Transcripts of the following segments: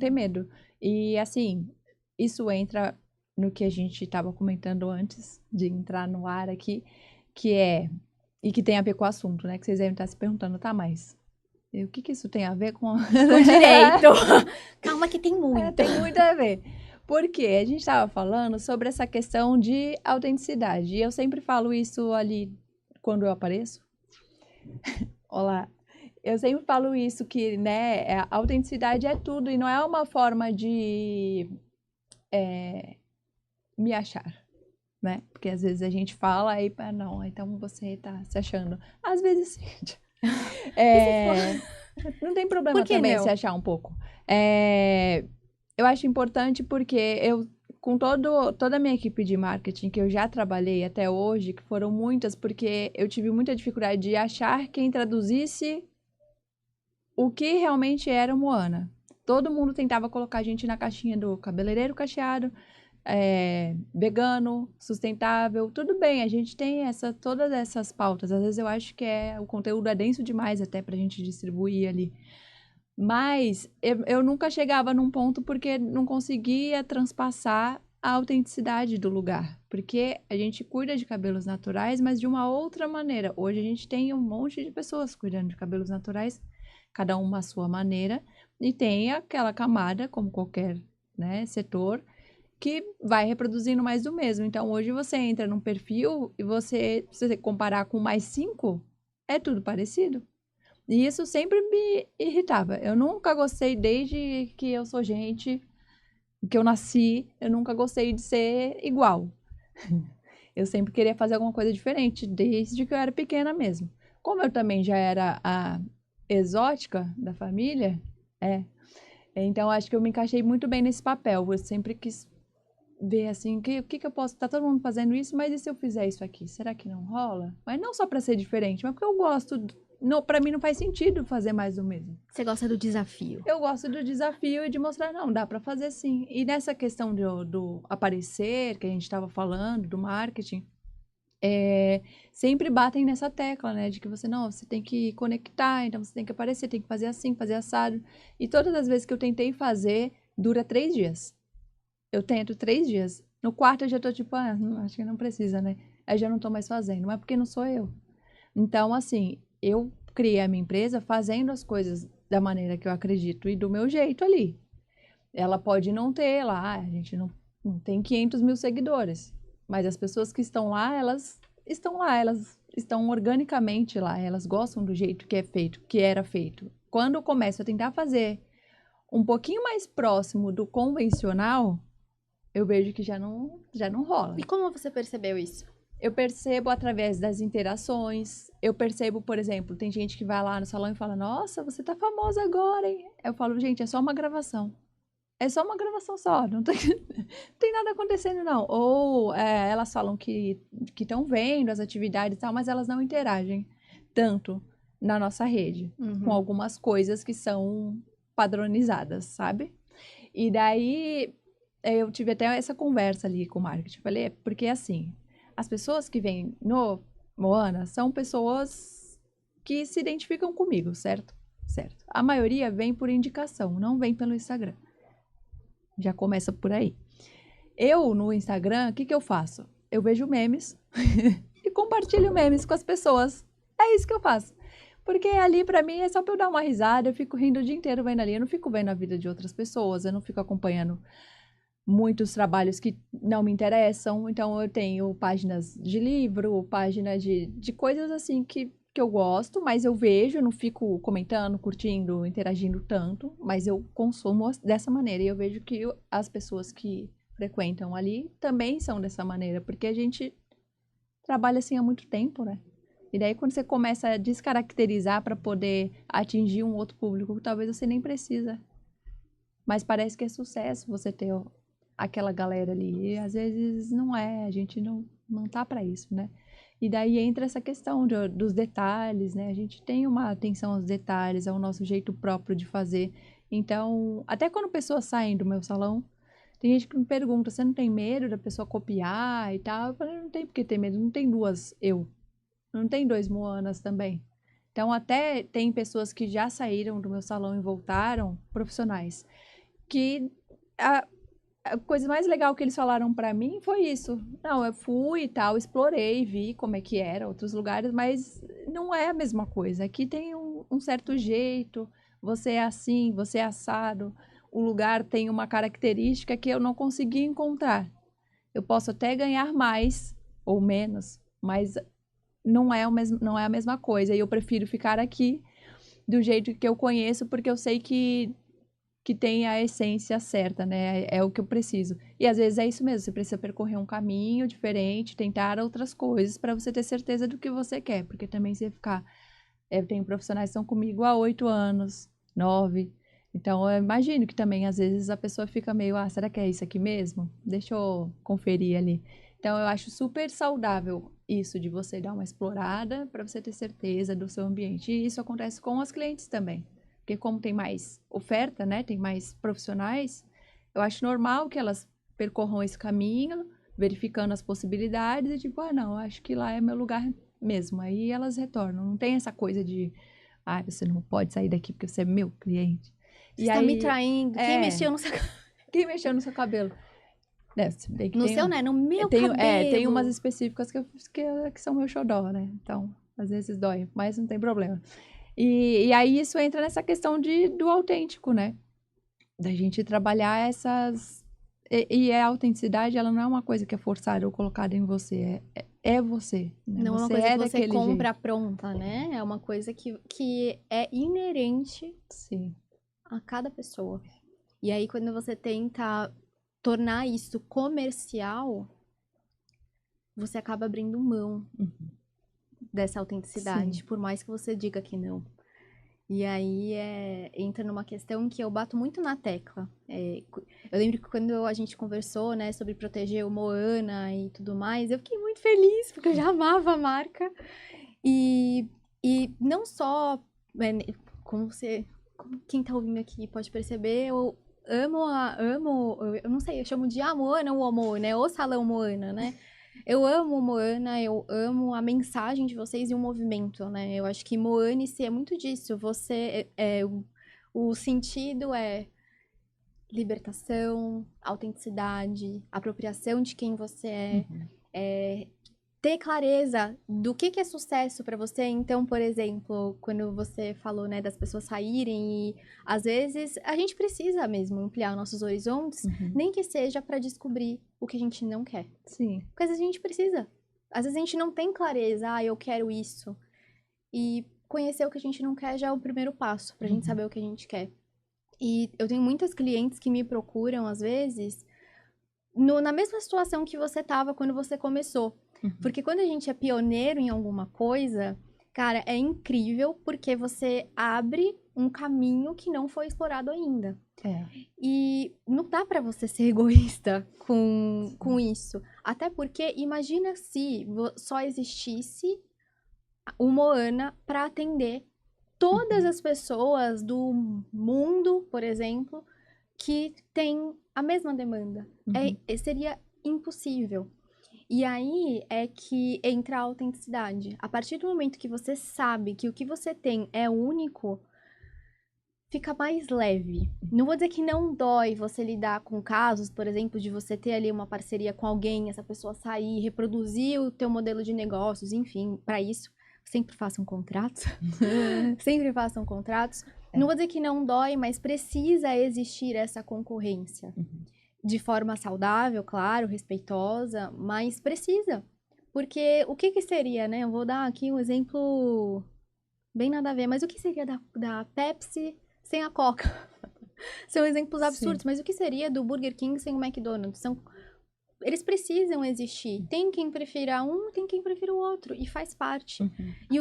ter medo. E assim, isso entra no que a gente estava comentando antes de entrar no ar aqui, que é, e que tem a ver com o assunto, né? Que vocês devem estar se perguntando, tá, mas o que que isso tem a ver com... Com direito. Calma que tem muito. Tem muito a ver. Porque a gente estava falando sobre essa questão de autenticidade. E eu sempre falo isso ali quando eu apareço. Olá. Eu sempre falo isso, que, né, a autenticidade é tudo e não é uma forma de me achar, né? Porque às vezes a gente fala aí, não, então você tá se achando. Às vezes sim. E se for? Não tem Por problema que também se não? achar um pouco. Eu acho importante porque com toda a minha equipe de marketing que eu já trabalhei até hoje, que foram muitas, porque eu tive muita dificuldade de achar quem traduzisse o que realmente era Moana. Todo mundo tentava colocar a gente na caixinha do cabeleireiro cacheado, vegano, sustentável, tudo bem, a gente tem todas essas pautas. Às vezes eu acho que o conteúdo é denso demais até pra gente distribuir ali. Mas eu nunca chegava num ponto porque não conseguia transpassar a autenticidade do lugar. Porque a gente cuida de cabelos naturais, mas de uma outra maneira. Hoje a gente tem um monte de pessoas cuidando de cabelos naturais, cada uma à sua maneira, e tem aquela camada, como qualquer, né, setor, que vai reproduzindo mais do mesmo. Então, hoje você entra num perfil e se você comparar com mais 5, é tudo parecido. E isso sempre me irritava. Eu nunca gostei, desde que eu sou gente, que eu nasci, eu nunca gostei de ser igual. Eu sempre queria fazer alguma coisa diferente, desde que eu era pequena mesmo. Como eu também já era a exótica da família, é. Então, acho que eu me encaixei muito bem nesse papel. Eu sempre quis ver assim, o que eu posso. Tá todo mundo fazendo isso, mas e se eu fizer isso aqui? Será que não rola? Mas não só para ser diferente, mas porque eu gosto. Não, para mim não faz sentido fazer mais do mesmo. Você gosta do desafio. Eu gosto do desafio e de mostrar, não, dá para fazer sim. E nessa questão do aparecer, que a gente estava falando, do marketing, sempre batem nessa tecla, né? De que você tem que conectar, então você tem que aparecer, tem que fazer assim, fazer assado. E todas as vezes que eu tentei fazer, dura 3 dias. Eu tento 3 dias. No quarto eu já tô tipo, acho que não precisa, né? Aí já não tô mais fazendo, mas porque não sou eu. Então, assim, eu criei a minha empresa fazendo as coisas da maneira que eu acredito e do meu jeito ali. Ela pode não ter lá, a gente não tem 500 mil seguidores, mas as pessoas que estão lá, elas estão organicamente lá, elas gostam do jeito que é feito, que era feito. Quando eu começo a tentar fazer um pouquinho mais próximo do convencional, eu vejo que já não rola. E como você percebeu isso? Eu percebo através das interações. Eu percebo, por exemplo, tem gente que vai lá no salão e fala: Nossa, você tá famosa agora, hein? Eu falo: Gente, é só uma gravação. É só uma gravação só, não tem, não tem nada acontecendo, não. Ou elas falam que estão vendo as atividades e tal, mas elas não interagem tanto na nossa rede com Uhum. algumas coisas que são padronizadas, sabe? E daí eu tive até essa conversa ali com o marketing. Falei, porque assim, as pessoas que vêm no Moana são pessoas que se identificam comigo, certo? Certo. A maioria vem por indicação, não vem pelo Instagram. Já começa por aí. Eu, no Instagram, o que eu faço? Eu vejo memes e compartilho memes com as pessoas. É isso que eu faço. Porque ali, pra mim, é só pra eu dar uma risada, eu fico rindo o dia inteiro vendo ali. Eu não fico vendo a vida de outras pessoas, eu não fico acompanhando muitos trabalhos que não me interessam. Então, eu tenho páginas de livro, páginas de coisas assim que eu gosto, mas eu vejo, não fico comentando, curtindo, interagindo tanto, mas eu consumo dessa maneira. E eu vejo que as pessoas que frequentam ali também são dessa maneira, porque a gente trabalha assim há muito tempo, né? E daí, quando você começa a descaracterizar para poder atingir um outro público, talvez você nem precisa. Mas parece que é sucesso você ter aquela galera ali. E às vezes não é, a gente não tá para isso, né? E daí entra essa questão dos detalhes, né? A gente tem uma atenção aos detalhes, ao nosso jeito próprio de fazer. Então, até quando pessoas saem do meu salão, tem gente que me pergunta: você não tem medo da pessoa copiar e tal? Eu falei: não tem por que ter medo, não tem duas eu. Não tem 2 Moanas também. Então, até tem pessoas que já saíram do meu salão e voltaram, profissionais, que a coisa mais legal que eles falaram pra mim foi isso. Não, eu fui e tal, explorei, vi como é que era outros lugares, mas não é a mesma coisa. Aqui tem um certo jeito, você é assim, você é assado. O lugar tem uma característica que eu não consegui encontrar. Eu posso até ganhar mais ou menos, mas não é a mesma coisa. E eu prefiro ficar aqui do jeito que eu conheço, porque eu sei que tem a essência certa, né? É o que eu preciso. E às vezes é isso mesmo, você precisa percorrer um caminho diferente, tentar outras coisas para você ter certeza do que você quer, porque também se ficar. Eu tenho profissionais que estão comigo há 8 anos, 9. Então eu imagino que também às vezes a pessoa fica meio, será que é isso aqui mesmo? Deixa eu conferir ali. Então eu acho super saudável isso de você dar uma explorada para você ter certeza do seu ambiente. E isso acontece com as clientes também. Porque como tem mais oferta, né, tem mais profissionais, eu acho normal que elas percorram esse caminho, verificando as possibilidades e tipo, não, acho que lá é meu lugar mesmo. Aí elas retornam. Não tem essa coisa de, você não pode sair daqui porque você é meu cliente. Você está me traindo. Quem mexeu no seu cabelo? Quem mexeu no seu cabelo? Se bem que No tem, seu, né? No meu cabelo. tem umas específicas que são meu xodó, né? Então, às vezes dói, mas não tem problema. E aí isso entra nessa questão do autêntico, né? Da gente trabalhar essas... E a autenticidade, ela não é uma coisa que é forçada ou colocada em você. É você, né? Não é uma Você coisa é que você daquele compra jeito. pronta, né? É uma coisa que é inerente Sim. a cada pessoa. E aí, quando você tenta tornar isso comercial, você acaba abrindo mão dessa autenticidade, Sim. por mais que você diga que não. E aí entra numa questão que eu bato muito na tecla. Eu lembro que quando a gente conversou, né, sobre proteger o Moana e tudo mais, eu fiquei muito feliz, porque eu já amava a marca. E não só, como quem tá ouvindo aqui pode perceber, eu eu não sei, eu chamo de a Moana ou o Moana, né, o Salão Moana, né? Eu amo Moana, eu amo a mensagem de vocês e o movimento, né? Eu acho que Moana-se é muito disso. O sentido é libertação, autenticidade, apropriação de quem você é ter clareza do que é sucesso para você. Então, por exemplo, quando você falou, né, das pessoas saírem e às vezes a gente precisa mesmo ampliar nossos horizontes, nem que seja para descobrir o que a gente não quer. Sim. Porque às vezes a gente precisa. Às vezes a gente não tem clareza, eu quero isso. E conhecer o que a gente não quer já é o primeiro passo pra gente saber o que a gente quer. E eu tenho muitas clientes que me procuram, às vezes, na mesma situação que você tava quando você começou. Porque quando a gente é pioneiro em alguma coisa, cara, é incrível porque você abre um caminho que não foi explorado ainda. E não dá pra você ser egoísta com isso. Até porque imagina se só existisse o Moana para atender todas as pessoas do mundo, por exemplo, que tem a mesma demanda. Seria impossível. E aí é que entra a autenticidade. A partir do momento que você sabe que o que você tem é único, fica mais leve. Não vou dizer que não dói você lidar com casos, por exemplo, de você ter ali uma parceria com alguém, essa pessoa sair, reproduzir o teu modelo de negócios, enfim, para isso, sempre façam contratos. Sempre façam contratos. Não vou dizer que não dói, mas precisa existir essa concorrência. De forma saudável, claro, respeitosa, mas precisa. Porque o que seria, né? Eu vou dar aqui um exemplo bem nada a ver, mas o que seria da Pepsi sem a Coca? São exemplos absurdos, mas o que seria do Burger King sem o McDonald's? Eles precisam existir. Tem quem prefira um, tem quem prefira o outro, e faz parte. E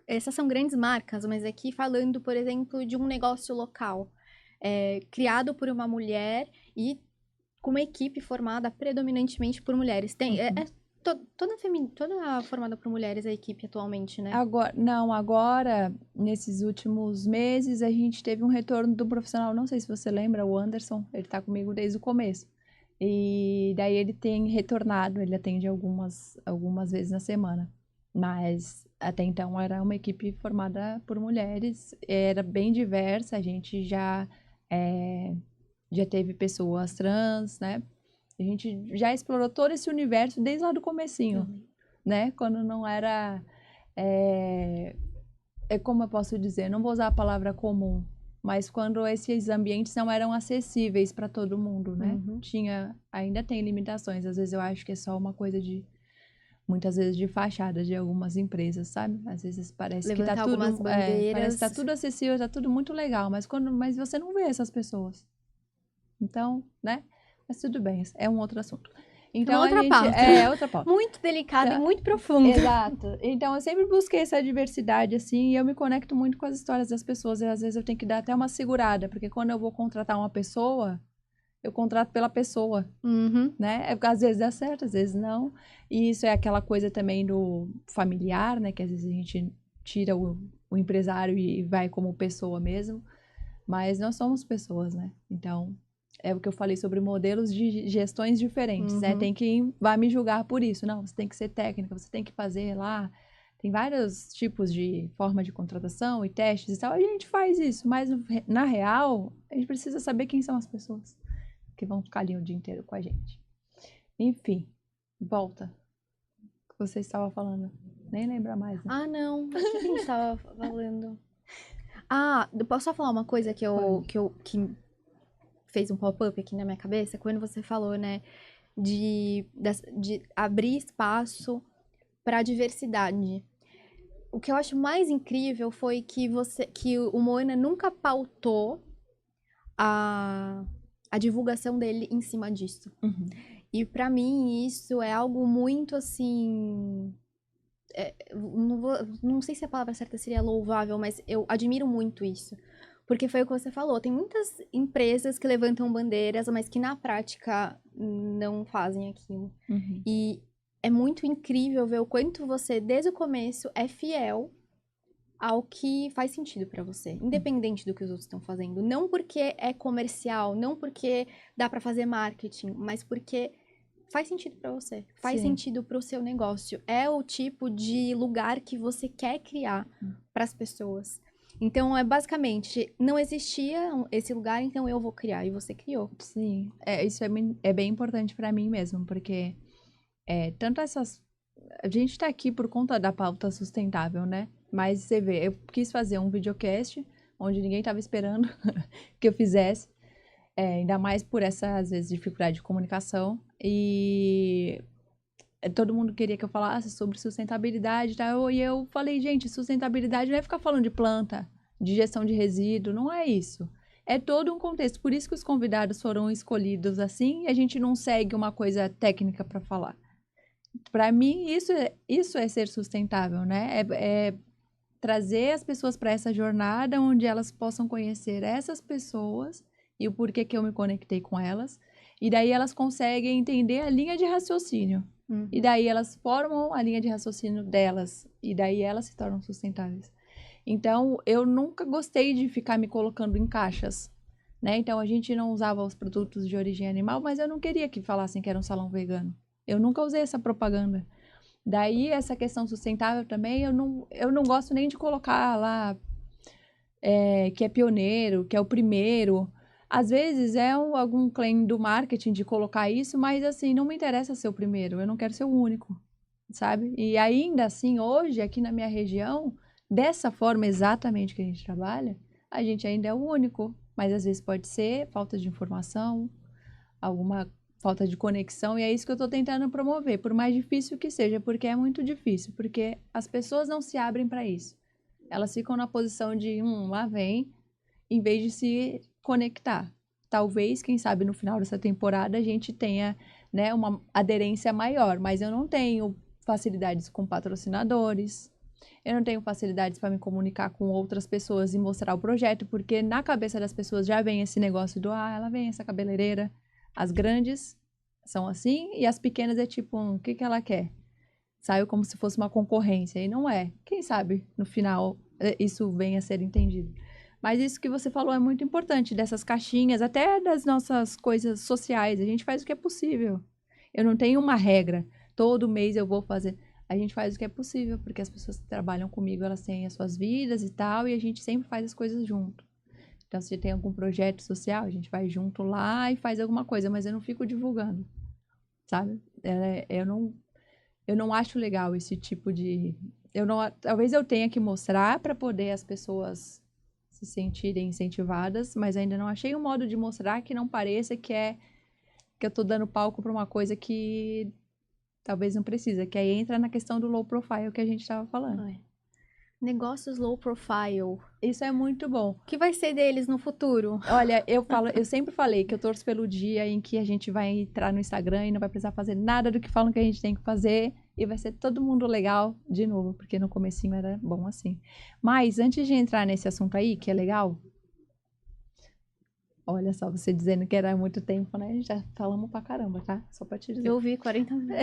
essas são grandes marcas, mas aqui falando, por exemplo, de um negócio local. Criado por uma mulher e com uma equipe formada predominantemente por mulheres. Toda formada por mulheres a equipe atualmente, né? Agora, nesses últimos meses, a gente teve um retorno do profissional, não sei se você lembra, o Anderson, ele tá comigo desde o começo. E daí ele tem retornado, ele atende algumas vezes na semana. Mas até então era uma equipe formada por mulheres, era bem diversa, a gente já Já teve pessoas trans, né? A gente já explorou todo esse universo desde lá do comecinho, né? Quando não era... como eu posso dizer? Não vou usar a palavra comum, mas quando esses ambientes não eram acessíveis para todo mundo, né? Ainda tem limitações. Às vezes eu acho que é só uma coisa muitas vezes de fachada de algumas empresas, sabe? Às vezes parece Levantar que tá tudo, algumas bandeiras. parece que tá tudo acessível, tá tudo muito legal, mas você não vê essas pessoas. Então, né? Mas tudo bem, é um outro assunto. Então uma outra a gente pauta. outra pauta. Muito delicada Então, e muito profunda. Exato. Então eu sempre busquei essa diversidade assim, e eu me conecto muito com as histórias das pessoas, e às vezes eu tenho que dar até uma segurada, porque quando eu vou contratar uma pessoa, eu contrato pela pessoa, né? Às vezes dá certo, às vezes não. E isso é aquela coisa também do familiar, né? Que às vezes a gente tira o empresário e vai como pessoa mesmo. Mas nós somos pessoas, né? Então, é o que eu falei sobre modelos de gestões diferentes, né? Tem quem vai me julgar por isso. Não, você tem que ser técnica, você tem que fazer lá. Tem vários tipos de forma de contratação e testes e tal. A gente faz isso, mas na real, a gente precisa saber quem são as pessoas que vão ficar ali o dia inteiro com a gente. Enfim, volta. O que você estava falando? Nem lembra mais, né? Não. O que a gente estava falando? Eu posso só falar uma coisa que fez um pop-up aqui na minha cabeça? Quando você falou, né, de abrir espaço para diversidade. O que eu acho mais incrível foi que o Moana nunca pautou a divulgação dele em cima disso. E pra mim isso é algo muito assim, não sei se a palavra certa seria louvável, mas eu admiro muito isso. Porque foi o que você falou, tem muitas empresas que levantam bandeiras, mas que na prática não fazem aquilo. E é muito incrível ver o quanto você, desde o começo, é fiel ao que faz sentido pra você, independente do que os outros estão fazendo. Não porque é comercial, não porque dá pra fazer marketing, mas porque faz sentido pra você, faz sentido pro seu negócio. É o tipo de lugar que você quer criar pras pessoas. Então, basicamente, não existia esse lugar, então eu vou criar, e você criou. Sim, isso é bem importante pra mim mesmo, porque tanto essas... A gente tá aqui por conta da pauta sustentável, né? Mas você vê, eu quis fazer um videocast onde ninguém tava esperando que eu fizesse, ainda mais por essa, às vezes, dificuldade de comunicação. E todo mundo queria que eu falasse sobre sustentabilidade e tal. E eu falei, gente, sustentabilidade não é ficar falando de planta, de gestão de resíduo, não é isso. É todo um contexto. Por isso que os convidados foram escolhidos assim e a gente não segue uma coisa técnica para falar. Para mim, isso é ser sustentável, né? É trazer as pessoas para essa jornada onde elas possam conhecer essas pessoas e o porquê que eu me conectei com elas. E daí elas conseguem entender a linha de raciocínio. E daí elas formam a linha de raciocínio delas. E daí elas se tornam sustentáveis. Então, eu nunca gostei de ficar me colocando em caixas, né? Então, a gente não usava os produtos de origem animal, mas eu não queria que falassem que era um salão vegano. Eu nunca usei essa propaganda. Daí, essa questão sustentável também, eu não gosto nem de colocar lá que é pioneiro, que é o primeiro. Às vezes é algum claim do marketing de colocar isso, mas assim, não me interessa ser o primeiro, eu não quero ser o único, sabe? E ainda assim, hoje, aqui na minha região, dessa forma exatamente que a gente trabalha, a gente ainda é o único, mas às vezes pode ser falta de informação, alguma falta de conexão, e é isso que eu estou tentando promover, por mais difícil que seja, porque é muito difícil, porque as pessoas não se abrem para isso. Elas ficam na posição de, lá vem, em vez de se conectar. Talvez, quem sabe, no final dessa temporada a gente tenha, né, uma aderência maior, mas eu não tenho facilidades com patrocinadores, eu não tenho facilidades para me comunicar com outras pessoas e mostrar o projeto, porque na cabeça das pessoas já vem esse negócio do, ela vem essa cabeleireira. As grandes são assim e as pequenas é tipo, o que ela quer? Saiu como se fosse uma concorrência, e não é. Quem sabe, no final, isso venha a ser entendido. Mas isso que você falou é muito importante, dessas caixinhas, até das nossas coisas sociais. A gente faz o que é possível. Eu não tenho uma regra. Todo mês eu vou fazer. A gente faz o que é possível, porque as pessoas que trabalham comigo, elas têm as suas vidas e tal, e a gente sempre faz as coisas junto. Então, se tem algum projeto social, a gente vai junto lá e faz alguma coisa, mas eu não fico divulgando, sabe? Eu não acho legal esse tipo de... talvez eu tenha que mostrar para poder as pessoas se sentirem incentivadas, mas ainda não achei um modo de mostrar que não pareça que eu tô dando palco para uma coisa que talvez não precisa, que aí entra na questão do low profile que a gente estava falando. Negócios low profile. Isso é muito bom. O que vai ser deles no futuro? Olha, eu sempre falei que eu torço pelo dia em que a gente vai entrar no Instagram e não vai precisar fazer nada do que falam que a gente tem que fazer e vai ser todo mundo legal de novo, porque no comecinho era bom assim. Mas antes de entrar nesse assunto aí, que é legal, olha só, você dizendo que era muito tempo, né? Já falamos pra caramba, tá? Só pra te dizer. Eu vi 40 minutos.